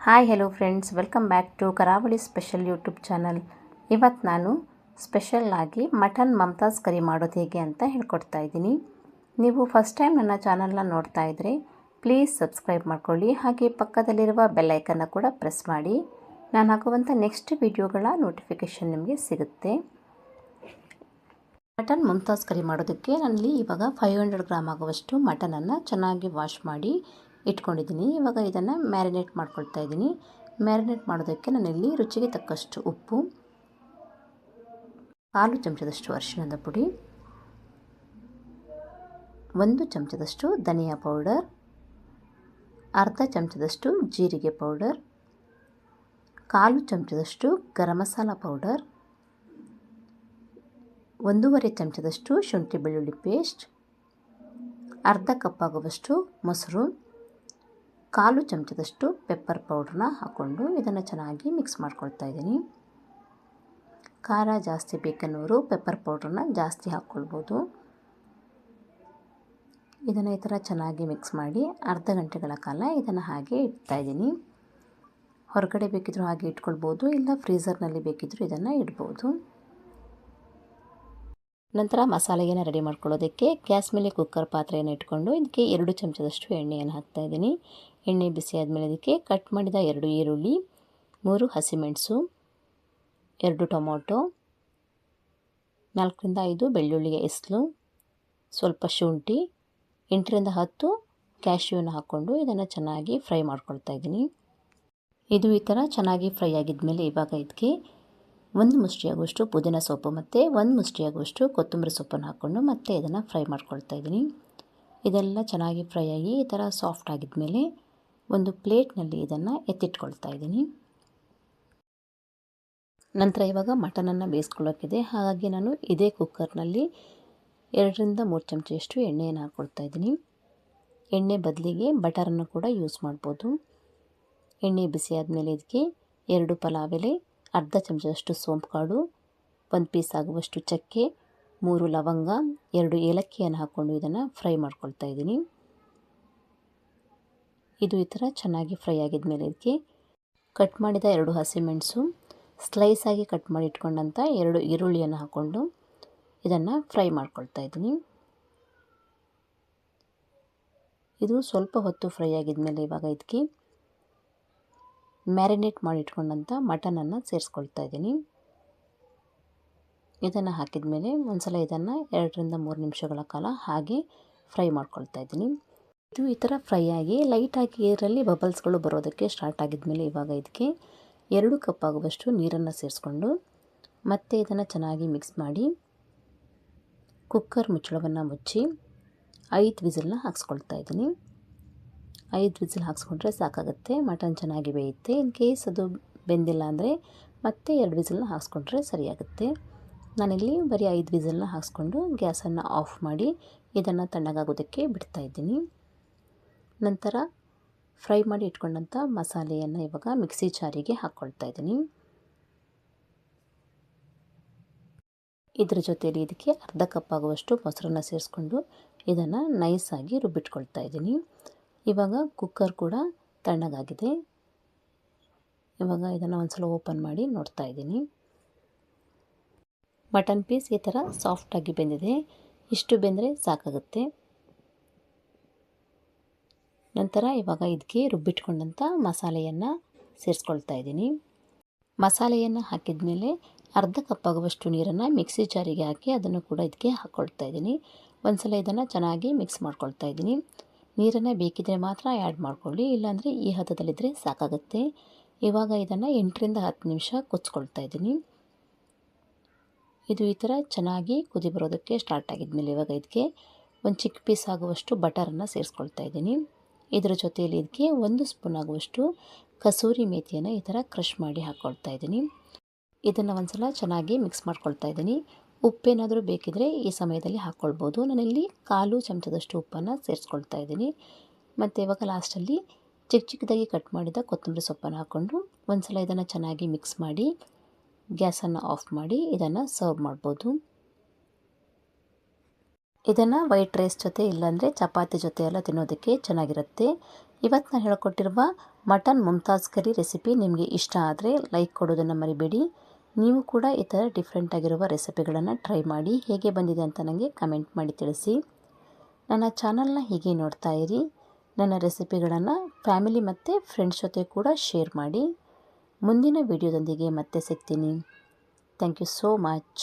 Hi hello friends, welcome back to Karavali special YouTube channel. ಇವತ್ತು ನಾನು ಸ್ಪೆಷಲ್ಲಾಗಿ ಮಟನ್ ಮಮ್ತಾಜ್ ಕರಿ ಮಾಡೋದು ಹೇಗೆ ಅಂತ ಹೇಳ್ಕೊಡ್ತಾ ಇದ್ದೀನಿ. ನೀವು ಫಸ್ಟ್ ಟೈಮ್ ನನ್ನ ಚಾನಲ್ನ ನೋಡ್ತಾ ಇದ್ದರೆ ಪ್ಲೀಸ್ ಸಬ್ಸ್ಕ್ರೈಬ್ ಮಾಡ್ಕೊಳ್ಳಿ, ಹಾಗೆ ಪಕ್ಕದಲ್ಲಿರುವ ಬೆಲ್ ಐಕನ್ನ ಕೂಡ ಪ್ರೆಸ್ ಮಾಡಿ. ನಾನು ಹಾಕುವಂಥ ನೆಕ್ಸ್ಟ್ ವಿಡಿಯೋಗಳ ನೋಟಿಫಿಕೇಷನ್ ನಿಮಗೆ ಸಿಗುತ್ತೆ. ಮಟನ್ ಮಮ್ತಾಜ್ ಕರಿ ಮಾಡೋದಕ್ಕೆ ನಾನಿಲ್ಲಿ ಇವಾಗ 500 ಗ್ರಾಮ್ ಆಗುವಷ್ಟು ಮಟನನ್ನು ಚೆನ್ನಾಗಿ ವಾಶ್ ಮಾಡಿ ಇಟ್ಕೊಂಡಿದ್ದೀನಿ. ಇವಾಗ ಇದನ್ನು ಮ್ಯಾರಿನೇಟ್ ಮಾಡ್ಕೊಳ್ತಾ ಇದ್ದೀನಿ. ಮ್ಯಾರಿನೇಟ್ ಮಾಡೋದಕ್ಕೆ ನಾನಿಲ್ಲಿ ರುಚಿಗೆ ತಕ್ಕಷ್ಟು ಉಪ್ಪು, 1/4 ಚಮಚದಷ್ಟು ಅರಿಶಿಣದ ಪುಡಿ, 1 ಚಮಚದಷ್ಟು ಧನಿಯಾ ಪೌಡರ್, ಅರ್ಧ ಚಮಚದಷ್ಟು ಜೀರಿಗೆ ಪೌಡರ್, 1/4 ಚಮಚದಷ್ಟು ಗರಂ ಮಸಾಲ ಪೌಡರ್, 1/2 ಚಮಚದಷ್ಟು ಶುಂಠಿ ಬೆಳ್ಳುಳ್ಳಿ ಪೇಸ್ಟ್, ಅರ್ಧ ಕಪ್ ಆಗುವಷ್ಟು ಮೊಸರು, 1/4 ಚಮಚದಷ್ಟು ಪೆಪ್ಪರ್ ಪೌಡ್ರನ್ನ ಹಾಕ್ಕೊಂಡು ಇದನ್ನು ಚೆನ್ನಾಗಿ ಮಿಕ್ಸ್ ಮಾಡ್ಕೊಳ್ತಾ ಇದ್ದೀನಿ. ಖಾರ ಜಾಸ್ತಿ ಬೇಕನ್ನೋರು ಪೆಪ್ಪರ್ ಪೌಡ್ರನ್ನ ಜಾಸ್ತಿ ಹಾಕ್ಕೊಳ್ಬೋದು. ಇದನ್ನು ಈ ಥರ ಚೆನ್ನಾಗಿ ಮಿಕ್ಸ್ ಮಾಡಿ ಅರ್ಧ ಗಂಟೆಗಳ ಕಾಲ ಇದನ್ನು ಹಾಗೆ ಇಡ್ತಾ ಇದ್ದೀನಿ. ಹೊರಗಡೆ ಬೇಕಿದ್ರೂ ಹಾಗೆ ಇಟ್ಕೊಳ್ಬೋದು, ಇಲ್ಲ ಫ್ರೀಝರ್ನಲ್ಲಿ ಬೇಕಿದ್ರೂ ಇದನ್ನು ಇಡ್ಬೋದು. ನಂತರ ಮಸಾಲೆಯನ್ನು ರೆಡಿ ಮಾಡ್ಕೊಳ್ಳೋದಕ್ಕೆ ಗ್ಯಾಸ್ ಮೇಲೆ ಕುಕ್ಕರ್ ಪಾತ್ರೆಯನ್ನು ಇಟ್ಕೊಂಡು ಇದಕ್ಕೆ 2 ಚಮಚದಷ್ಟು ಎಣ್ಣೆಯನ್ನು ಹಾಕ್ತಾಯಿದ್ದೀನಿ. ಎಣ್ಣೆ ಬಿಸಿ ಆದಮೇಲೆ ಇದಕ್ಕೆ ಕಟ್ ಮಾಡಿದ 2 ಈರುಳ್ಳಿ, 3 ಹಸಿಮೆಣಸು, 2 ಟೊಮೊಟೊ, 4ರಿಂದ 5 ಬೆಳ್ಳುಳ್ಳಿಯ ಎಸ್ಲು, ಸ್ವಲ್ಪ ಶುಂಠಿ, 8ರಿಂದ 10 ಕ್ಯಾಶ್ಯೂನ ಹಾಕ್ಕೊಂಡು ಇದನ್ನು ಚೆನ್ನಾಗಿ ಫ್ರೈ ಮಾಡ್ಕೊಳ್ತಾ ಇದ್ದೀನಿ. ಇದು ಈ ಥರ ಚೆನ್ನಾಗಿ ಫ್ರೈ ಆಗಿದ್ಮೇಲೆ ಇವಾಗ ಇದಕ್ಕೆ 1 ಮುಷ್ಟಿಯಾಗುವಷ್ಟು ಪುದೀನ ಸೊಪ್ಪು ಮತ್ತು 1 ಮುಷ್ಟಿಯಾಗುವಷ್ಟು ಕೊತ್ತಂಬರಿ ಸೊಪ್ಪನ್ನು ಹಾಕ್ಕೊಂಡು ಮತ್ತೆ ಇದನ್ನು ಫ್ರೈ ಮಾಡ್ಕೊಳ್ತಾ ಇದ್ದೀನಿ. ಇದೆಲ್ಲ ಚೆನ್ನಾಗಿ ಫ್ರೈ ಆಗಿ ಈ ಥರ ಸಾಫ್ಟ್ ಆಗಿದ್ಮೇಲೆ ಒಂದು ಪ್ಲೇಟ್ನಲ್ಲಿ ಇದನ್ನು ಎತ್ತಿಟ್ಕೊಳ್ತಾ ಇದ್ದೀನಿ. ನಂತರ ಇವಾಗ ಮಟನನ್ನು ಬೇಯಿಸ್ಕೊಳ್ಳೋಕ್ಕಿದೆ, ಹಾಗಾಗಿ ನಾನು ಇದೇ ಕುಕ್ಕರ್ನಲ್ಲಿ 2ರಿಂದ 3 ಚಮಚದಷ್ಟು ಎಣ್ಣೆಯನ್ನು ಹಾಕ್ಕೊಳ್ತಾ ಇದ್ದೀನಿ. ಎಣ್ಣೆ ಬದಲಿಗೆ ಬಟರನ್ನು ಕೂಡ ಯೂಸ್ ಮಾಡ್ಬೋದು. ಎಣ್ಣೆ ಬಿಸಿ ಆದಮೇಲೆ ಇದಕ್ಕೆ 2 ಪಲಾವ್ ಎಲೆ, ಅರ್ಧ ಚಮಚದಷ್ಟು ಸೋಂಪು ಕಾಳು, 1 ಪೀಸ್ ಆಗುವಷ್ಟು ಚಕ್ಕೆ, 3 ಲವಂಗ, 2 ಏಲಕ್ಕಿಯನ್ನು ಹಾಕ್ಕೊಂಡು ಇದನ್ನು ಫ್ರೈ ಮಾಡ್ಕೊಳ್ತಾ ಇದ್ದೀನಿ. ಇದು ಈ ಥರ ಚೆನ್ನಾಗಿ ಫ್ರೈ ಆಗಿದ್ಮೇಲೆ ಇದಕ್ಕೆ ಕಟ್ ಮಾಡಿದ 2 ಹಸಿಮೆಣಸು, ಸ್ಲೈಸ್ ಆಗಿ ಕಟ್ ಮಾಡಿ ಇಟ್ಕೊಂಡಂಥ 2 ಈರುಳ್ಳಿಯನ್ನು ಹಾಕ್ಕೊಂಡು ಇದನ್ನು ಫ್ರೈ ಮಾಡ್ಕೊಳ್ತಾ ಇದ್ದೀನಿ. ಇದು ಸ್ವಲ್ಪ ಹೊತ್ತು ಫ್ರೈ ಆಗಿದ್ಮೇಲೆ ಇವಾಗ ಇದಕ್ಕೆ ಮ್ಯಾರಿನೇಟ್ ಮಾಡಿ ಇಟ್ಕೊಂಡಂಥ ಮಟನನ್ನು ಸೇರಿಸ್ಕೊಳ್ತಾ ಇದ್ದೀನಿ. ಇದನ್ನು ಹಾಕಿದ ಮೇಲೆ ಒಂದ್ಸಲ ಇದನ್ನು 2ರಿಂದ 3 ನಿಮಿಷಗಳ ಕಾಲ ಹಾಗೆ ಫ್ರೈ ಮಾಡ್ಕೊಳ್ತಾ ಇದ್ದೀನಿ. ಇದು ಈ ಥರ ಫ್ರೈ ಆಗಿ ಲೈಟಾಗಿ ಇದರಲ್ಲಿ ಬಬಲ್ಸ್ಗಳು ಬರೋದಕ್ಕೆ ಸ್ಟಾರ್ಟ್ ಆಗಿದ್ಮೇಲೆ ಇವಾಗ ಇದಕ್ಕೆ 2 ಕಪ್ ಆಗುವಷ್ಟು ನೀರನ್ನು ಸೇರಿಸ್ಕೊಂಡು ಮತ್ತೆ ಇದನ್ನು ಚೆನ್ನಾಗಿ ಮಿಕ್ಸ್ ಮಾಡಿ ಕುಕ್ಕರ್ ಮುಚ್ಚಳವನ್ನು ಮುಚ್ಚಿ 5 ವಿಸಿಲ್ನ ಹಾಕ್ಸ್ಕೊಳ್ತಾ ಇದ್ದೀನಿ. 5 ವಿಸಿಲ್ ಹಾಕ್ಸ್ಕೊಂಡ್ರೆ ಸಾಕಾಗುತ್ತೆ, ಮಟನ್ ಚೆನ್ನಾಗಿ ಬೇಯುತ್ತೆ. ಇನ್ ಕೇಸ್ ಅದು ಬೆಂದಿಲ್ಲ ಅಂದರೆ ಮತ್ತೆ 2 ವಿಸಿಲ್ನ ಹಾಕ್ಸ್ಕೊಂಡ್ರೆ ಸರಿಯಾಗುತ್ತೆ. ನಾನಿಲ್ಲಿ ಬರೀ 5 ವಿಸಿಲ್ನ ಹಾಕ್ಸ್ಕೊಂಡು ಗ್ಯಾಸನ್ನು ಆಫ್ ಮಾಡಿ ಇದನ್ನು ತಣ್ಣಗಾಗೋದಕ್ಕೆ ಬಿಡ್ತಾ ಇದ್ದೀನಿ. ನಂತರ ಫ್ರೈ ಮಾಡಿ ಇಟ್ಕೊಂಡಂಥ ಮಸಾಲೆಯನ್ನು ಇವಾಗ ಮಿಕ್ಸಿ ಜಾರಿಗೆ ಹಾಕ್ಕೊಳ್ತಾ ಇದ್ದೀನಿ. ಇದ್ರ ಜೊತೆಯಲ್ಲಿ ಇದಕ್ಕೆ ಅರ್ಧ ಕಪ್ ಆಗುವಷ್ಟು ಮೊಸರನ್ನು ಸೇರಿಸ್ಕೊಂಡು ಇದನ್ನು ನೈಸಾಗಿ ರುಬ್ಬಿಟ್ಕೊಳ್ತಾ ಇದ್ದೀನಿ. ಇವಾಗ ಕುಕ್ಕರ್ ಕೂಡ ತಣ್ಣಗಾಗಿದೆ. ಇವಾಗ ಇದನ್ನು ಒಂದ್ಸಲ ಓಪನ್ ಮಾಡಿ ನೋಡ್ತಾ ಇದ್ದೀನಿ. ಮಟನ್ ಪೀಸ್ ಈ ಥರ ಸಾಫ್ಟಾಗಿ ಬೆಂದಿದೆ. ಇಷ್ಟು ಬೆಂದರೆ ಸಾಕಾಗುತ್ತೆ. ನಂತರ ಇವಾಗ ಇದಕ್ಕೆ ರುಬ್ಬಿಟ್ಕೊಂಡಂಥ ಮಸಾಲೆಯನ್ನು ಸೇರಿಸ್ಕೊಳ್ತಾ ಇದ್ದೀನಿ. ಮಸಾಲೆಯನ್ನು ಹಾಕಿದ ಮೇಲೆ ಅರ್ಧ ಕಪ್ ಆಗುವಷ್ಟು ನೀರನ್ನು ಮಿಕ್ಸಿ ಜಾರಿಗೆ ಹಾಕಿ ಅದನ್ನು ಕೂಡ ಇದಕ್ಕೆ ಹಾಕ್ಕೊಳ್ತಾ ಇದ್ದೀನಿ. ಒಂದ್ಸಲ ಇದನ್ನು ಚೆನ್ನಾಗಿ ಮಿಕ್ಸ್ ಮಾಡ್ಕೊಳ್ತಾ ಇದ್ದೀನಿ. ನೀರನ್ನು ಬೇಕಿದ್ರೆ ಮಾತ್ರ ಆ್ಯಡ್ ಮಾಡ್ಕೊಳ್ಳಿ, ಇಲ್ಲಾಂದರೆ ಈ ಹದದಲ್ಲಿದ್ದರೆ ಸಾಕಾಗುತ್ತೆ. ಇವಾಗ ಇದನ್ನು 8ರಿಂದ 10 ನಿಮಿಷ ಕುದಿಸ್ಕೊಳ್ತಾ ಇದ್ದೀನಿ. ಇದು ಈ ಥರ ಚೆನ್ನಾಗಿ ಕುದಿ ಬರೋದಕ್ಕೆ ಸ್ಟಾರ್ಟ್ ಆಗಿದ್ಮೇಲೆ ಇವಾಗ ಇದಕ್ಕೆ 1 ಚಿಕ್ಕ ಪೀಸ್ ಆಗುವಷ್ಟು ಬಟರನ್ನು ಸೇರಿಸ್ಕೊಳ್ತಾ ಇದ್ದೀನಿ. ಇದರ ಜೊತೆಯಲ್ಲಿ ಇದಕ್ಕೆ 1 ಸ್ಪೂನ್ ಆಗುವಷ್ಟು ಕಸೂರಿ ಮೇಥಿಯನ್ನು ಈ ಥರ ಕ್ರಷ್ ಮಾಡಿ ಹಾಕ್ಕೊಳ್ತಾ ಇದ್ದೀನಿ. ಇದನ್ನು ಒಂದ್ಸಲ ಚೆನ್ನಾಗಿ ಮಿಕ್ಸ್ ಮಾಡ್ಕೊಳ್ತಾ ಇದ್ದೀನಿ. ಉಪ್ಪೇನಾದರೂ ಬೇಕಿದ್ರೆ ಈ ಸಮಯದಲ್ಲಿ ಹಾಕ್ಕೊಳ್ಬೋದು. ನಾನಿಲ್ಲಿ 1/4 ಚಮಚದಷ್ಟು ಉಪ್ಪನ್ನು ಸೇರಿಸ್ಕೊಳ್ತಾ ಇದ್ದೀನಿ. ಮತ್ತು ಇವಾಗ ಲಾಸ್ಟಲ್ಲಿ ಚಿಕ್ಕದಾಗಿ ಕಟ್ ಮಾಡಿದ ಕೊತ್ತಂಬರಿ ಸೊಪ್ಪನ್ನು ಹಾಕ್ಕೊಂಡು ಒಂದ್ಸಲ ಇದನ್ನು ಚೆನ್ನಾಗಿ ಮಿಕ್ಸ್ ಮಾಡಿ ಗ್ಯಾಸನ್ನು ಆಫ್ ಮಾಡಿ ಇದನ್ನು ಸರ್ವ್ ಮಾಡ್ಬೋದು. ಇದನ್ನು ವೈಟ್ ರೈಸ್ ಜೊತೆ ಇಲ್ಲಾಂದರೆ ಚಪಾತಿ ಜೊತೆ ಎಲ್ಲ ತಿನ್ನೋದಕ್ಕೆ ಚೆನ್ನಾಗಿರುತ್ತೆ. ಇವತ್ತು ನಾನು ಹೇಳ್ಕೊಟ್ಟಿರುವ ಮಟನ್ ಮುಮ್ತಾಜ್ ಕರಿ ರೆಸಿಪಿ ನಿಮಗೆ ಇಷ್ಟ ಆದರೆ ಲೈಕ್ ಕೊಡೋದನ್ನು ಮರಿಬೇಡಿ. ನೀವು ಕೂಡ ಈ ಥರ ಡಿಫ್ರೆಂಟ್ ಆಗಿರುವ ರೆಸಿಪಿಗಳನ್ನು ಟ್ರೈ ಮಾಡಿ ಹೇಗೆ ಬಂದಿದೆ ಅಂತ ನನಗೆ ಕಮೆಂಟ್ ಮಾಡಿ ತಿಳಿಸಿ. ನನ್ನ ಚಾನಲ್ನ ಹೀಗೆ ನೋಡ್ತಾ ಇರಿ. ನನ್ನ ರೆಸಿಪಿಗಳನ್ನು ಫ್ಯಾಮಿಲಿ ಮತ್ತು ಫ್ರೆಂಡ್ಸ್ ಜೊತೆ ಕೂಡ ಶೇರ್ ಮಾಡಿ. ಮುಂದಿನ ವಿಡಿಯೋದೊಂದಿಗೆ ಮತ್ತೆ ಸಿಗ್ತೀನಿ. Thank you so much.